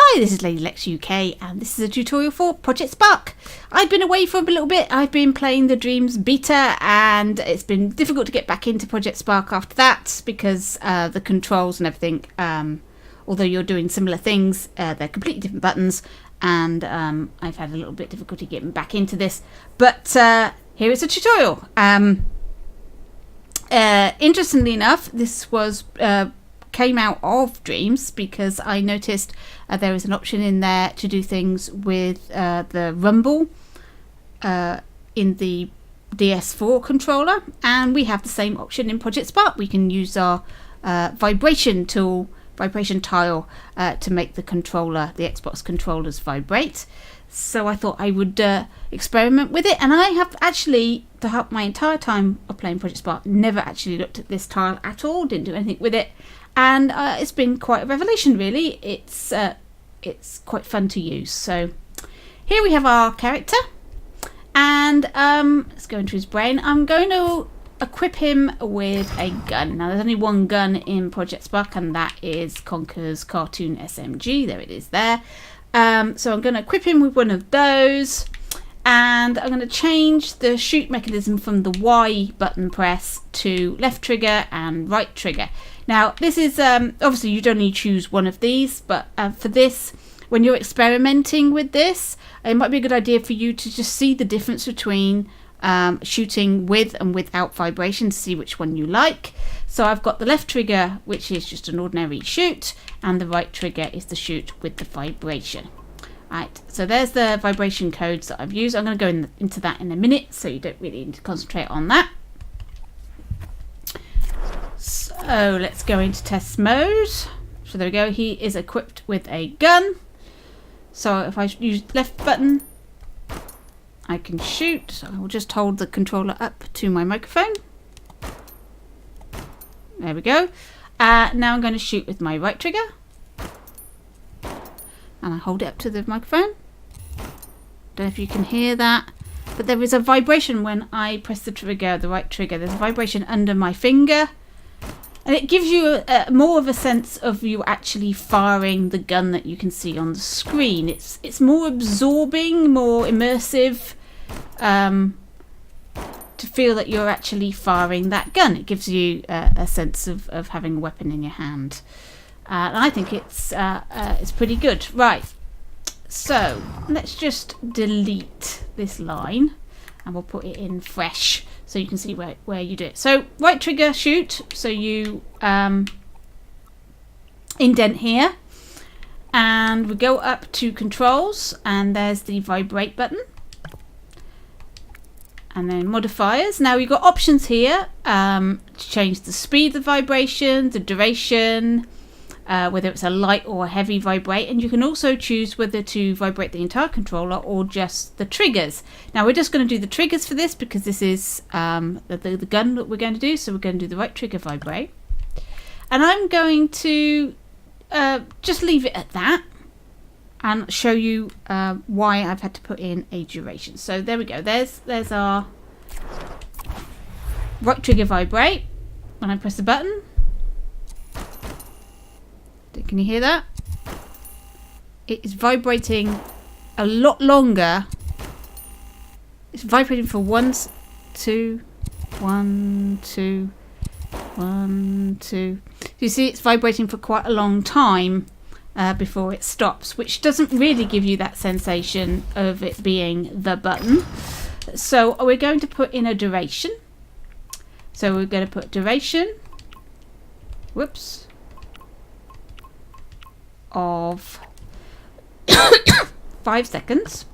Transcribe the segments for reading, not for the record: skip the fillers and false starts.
Hi, this is Lady Lex UK, and this is a tutorial for Project Spark. I've been away for a little bit. I've been playing the Dreams beta, and it's been difficult to get back into Project Spark after that because the controls and everything, although you're doing similar things, they're completely different buttons, and I've had a little bit of difficulty getting back into this. But here is a tutorial. Interestingly enough, this was came out of Dreams because I noticed there is an option in there to do things with the rumble in the DS4 controller, and we have the same option in Project Spark. We can use our vibration tile to make the controller, the Xbox controllers, vibrate. So I thought I would experiment with it, and I have actually, throughout my entire time of playing Project Spark, never actually looked at this tile at all, didn't do anything with it, and it's been quite a revelation, really. It's quite fun to use. So here we have our character, and let's go into his brain. I'm going to equip him with a gun. Now there's only one gun in Project Spark, and that is Conker's Cartoon SMG. There it is there. So I'm going to equip him with one of those, and I'm going to change the shoot mechanism from the Y button press to left trigger and right trigger. Now this is obviously you'd only choose one of these, but for this, when you're experimenting with this, it might be a good idea for you to just see the difference between shooting with and without vibration to see which one you like. So I've got the left trigger, which is just an ordinary shoot, and the right trigger is the shoot with the vibration. Right, so there's the vibration codes that I've used. I'm going to go into that in a minute, so you don't really need to concentrate on that. So let's go into test mode. So there we go, he is equipped with a gun. So if I use left button, I can shoot. So I will just hold the controller up to my microphone. There we go. Now I'm going to shoot with my right trigger. And I hold it up to the microphone. Don't know if you can hear that, but there is a vibration when I press the trigger, the right trigger. There's a vibration under my finger, and it gives you more of a sense of you actually firing the gun that you can see on the screen. It's more absorbing, more immersive, to feel that you're actually firing that gun. It gives you a sense of having a weapon in your hand. And I think it's pretty good. Right, so let's just delete this line and we'll put it in fresh so you can see where you do it. So right trigger shoot, so you indent here, and we go up to controls, and there's the vibrate button, and then modifiers. Now you've got options here to change the speed of the vibration, the duration, whether it's a light or a heavy vibrate, and you can also choose whether to vibrate the entire controller or just the triggers. Now we're just going to do the triggers for this because this is the gun that we're going to do, so we're going to do the right trigger vibrate, and I'm going to just leave it at that and show you why I've had to put in a duration. So there we go, there's our right trigger vibrate. When I press the button, can you hear that? It is vibrating a lot longer. It's vibrating for 1, 2, 1, 2, 1, 2. You see, it's vibrating for quite a long time before it stops, which doesn't really give you that sensation of it being the button. So we're going to put in a duration. So we're going to put duration. Whoops. Of 5 seconds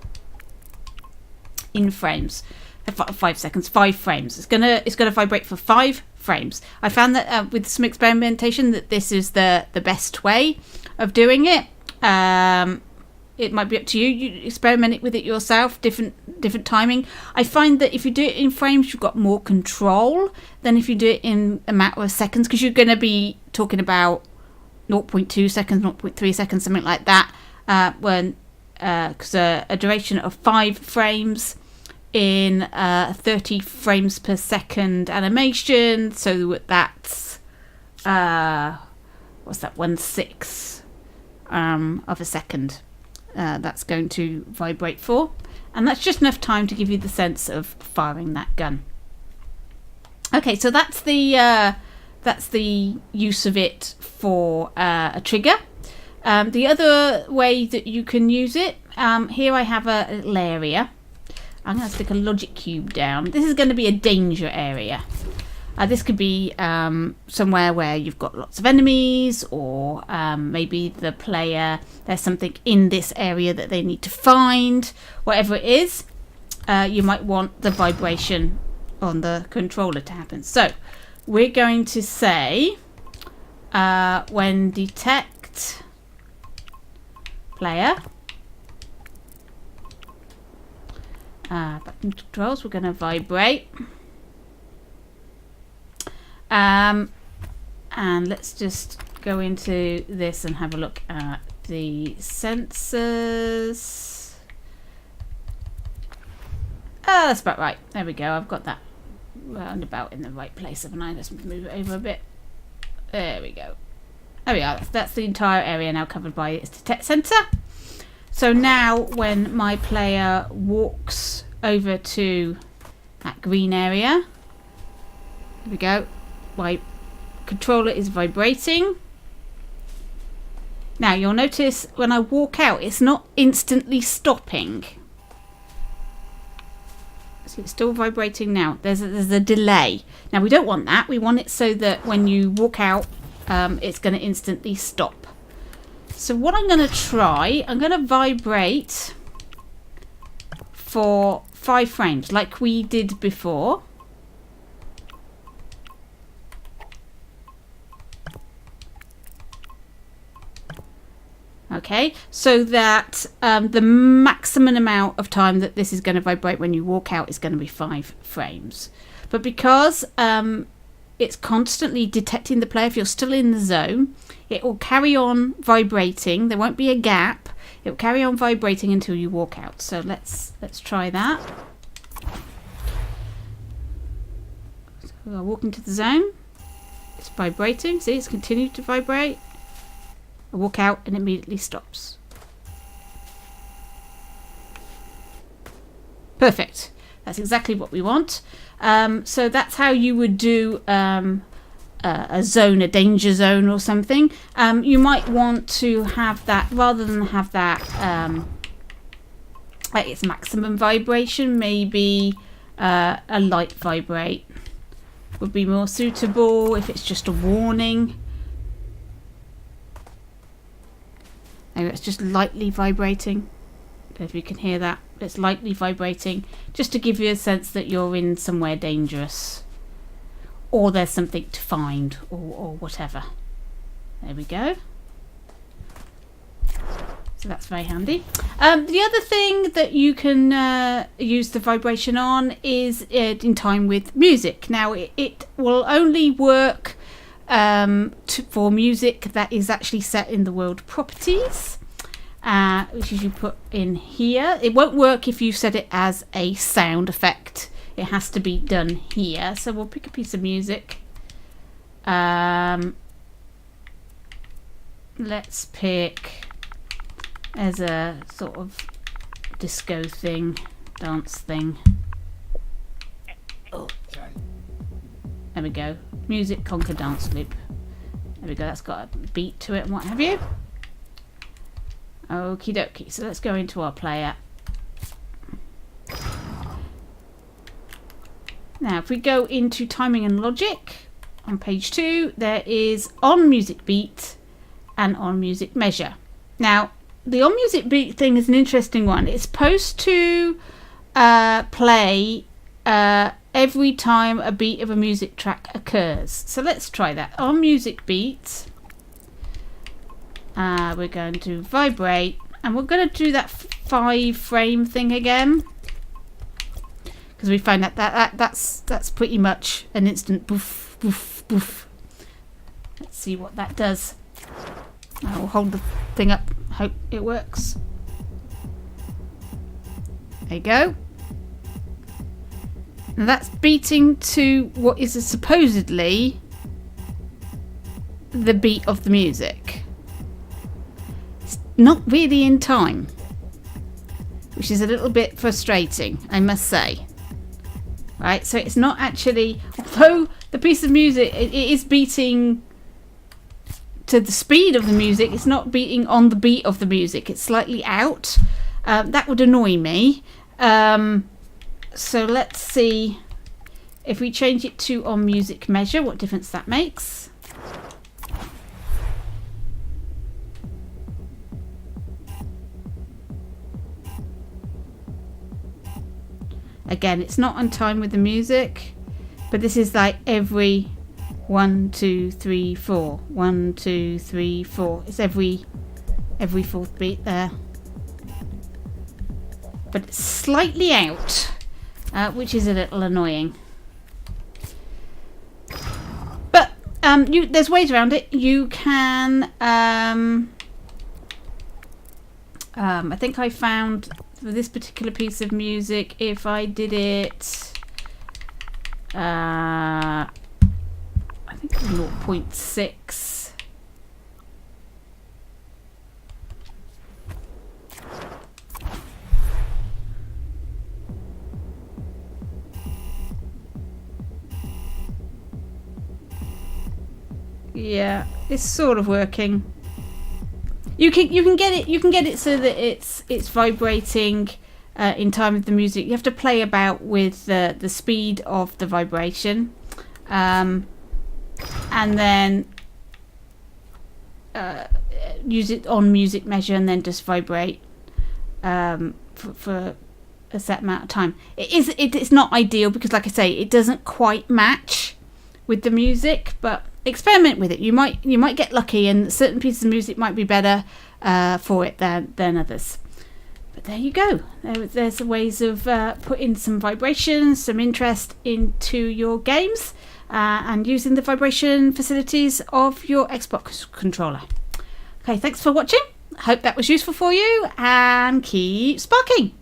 in frames. 5 seconds, 5 frames. It's gonna vibrate for 5 frames. I found that with some experimentation that this is the best way of doing it. It might be up to you. You experiment with it yourself. Different timing. I find that if you do it in frames, you've got more control than if you do it in a matter of seconds, because you're going to be talking about 0.2 seconds, 0.3 seconds, something like that, because a duration of 5 frames in 30 frames per second animation, so that's what's that, 1/6 of a second that's going to vibrate for, and that's just enough time to give you the sense of firing that gun. Okay, so that's the use of it for a trigger. The other way that you can use it, here I have a little area. I'm going to stick a logic cube down. This is going to be a danger area. This could be somewhere where you've got lots of enemies, or maybe the player, there's something in this area that they need to find. Whatever it is, you might want the vibration on the controller to happen. So we're going to say when detect player, button controls, we're going to vibrate. And let's just go into this and have a look at the sensors. Oh, that's about right. There we go. I've got that roundabout in the right place, haven't I? Let's move it over a bit. There we go. There we are. That's the entire area now covered by its detect sensor. So now when my player walks over to that green area, there we go. My controller is vibrating. Now you'll notice when I walk out, it's not instantly stopping. So it's still vibrating now. There's a delay. Now we don't want that. We want it so that when you walk out, it's going to instantly stop. So what I'm going to try, I'm going to vibrate for 5 frames like we did before. Okay, so that the maximum amount of time that this is going to vibrate when you walk out is going to be 5 frames. But because it's constantly detecting the player, if you're still in the zone, it will carry on vibrating. There won't be a gap. It will carry on vibrating until you walk out. So let's try that. So I walk into the zone. It's vibrating. See, it's continued to vibrate. I walk out and it immediately stops. Perfect. That's exactly what we want. So that's how you would do a zone, a danger zone or something. You might want to have that, rather than have that at its maximum vibration, maybe a light vibrate would be more suitable if it's just a warning. Maybe it's just lightly vibrating. I don't know if you can hear that. It's lightly vibrating, just to give you a sense that you're in somewhere dangerous, or there's something to find, or whatever. There we go. So that's very handy. The other thing that you can use the vibration on is in time with music. Now it will only work for music that is actually set in the world properties, which is you put in here. It won't work if you set it as a sound effect. It has to be done here. So we'll pick a piece of music. Let's pick as a sort of disco thing, dance thing. Oh. There we go. Music conquer dance loop. There we go. That's got a beat to it and what have you. Okie dokie. So let's go into our player. Now, if we go into timing and logic on page 2, there is on music beat and on music measure. Now, the on music beat thing is an interesting one. It's supposed to play every time a beat of a music track occurs. So let's try that. On music beat, we're going to vibrate, and we're going to do that 5 frame thing again, because we find that's pretty much an instant boof boof boof. Let's see what that does. I'll hold the thing up. Hope it works. There you go. Now that's beating to what is supposedly the beat of the music. not really in time, which is a little bit frustrating, I must say. Right, so it's not actually, although the piece of music, it is beating to the speed of the music, it's not beating on the beat of the music, it's slightly out. That would annoy me. So let's see if we change it to on music measure, what difference that makes. Again, it's not on time with the music, but this is like every 1, 2, 3, 4. 1, 2, 3, 4. It's every fourth beat there. But it's slightly out, which is a little annoying. But there's ways around it. You can, I think I found for this particular piece of music, if I did it, I think 0.6. Yeah, it's sort of working. You can get it so that it's vibrating in time with the music. You have to play about with the speed of the vibration, and then use it on music measure, and then just vibrate for a set amount of time. It's not ideal because, like I say, it doesn't quite match with the music, but experiment with it. You might get lucky, and certain pieces of music might be better for it than others. But there you go. There's ways of putting some vibration, some interest into your games, and using the vibration facilities of your Xbox controller. Okay, thanks for watching. Hope that was useful for you, and keep sparking.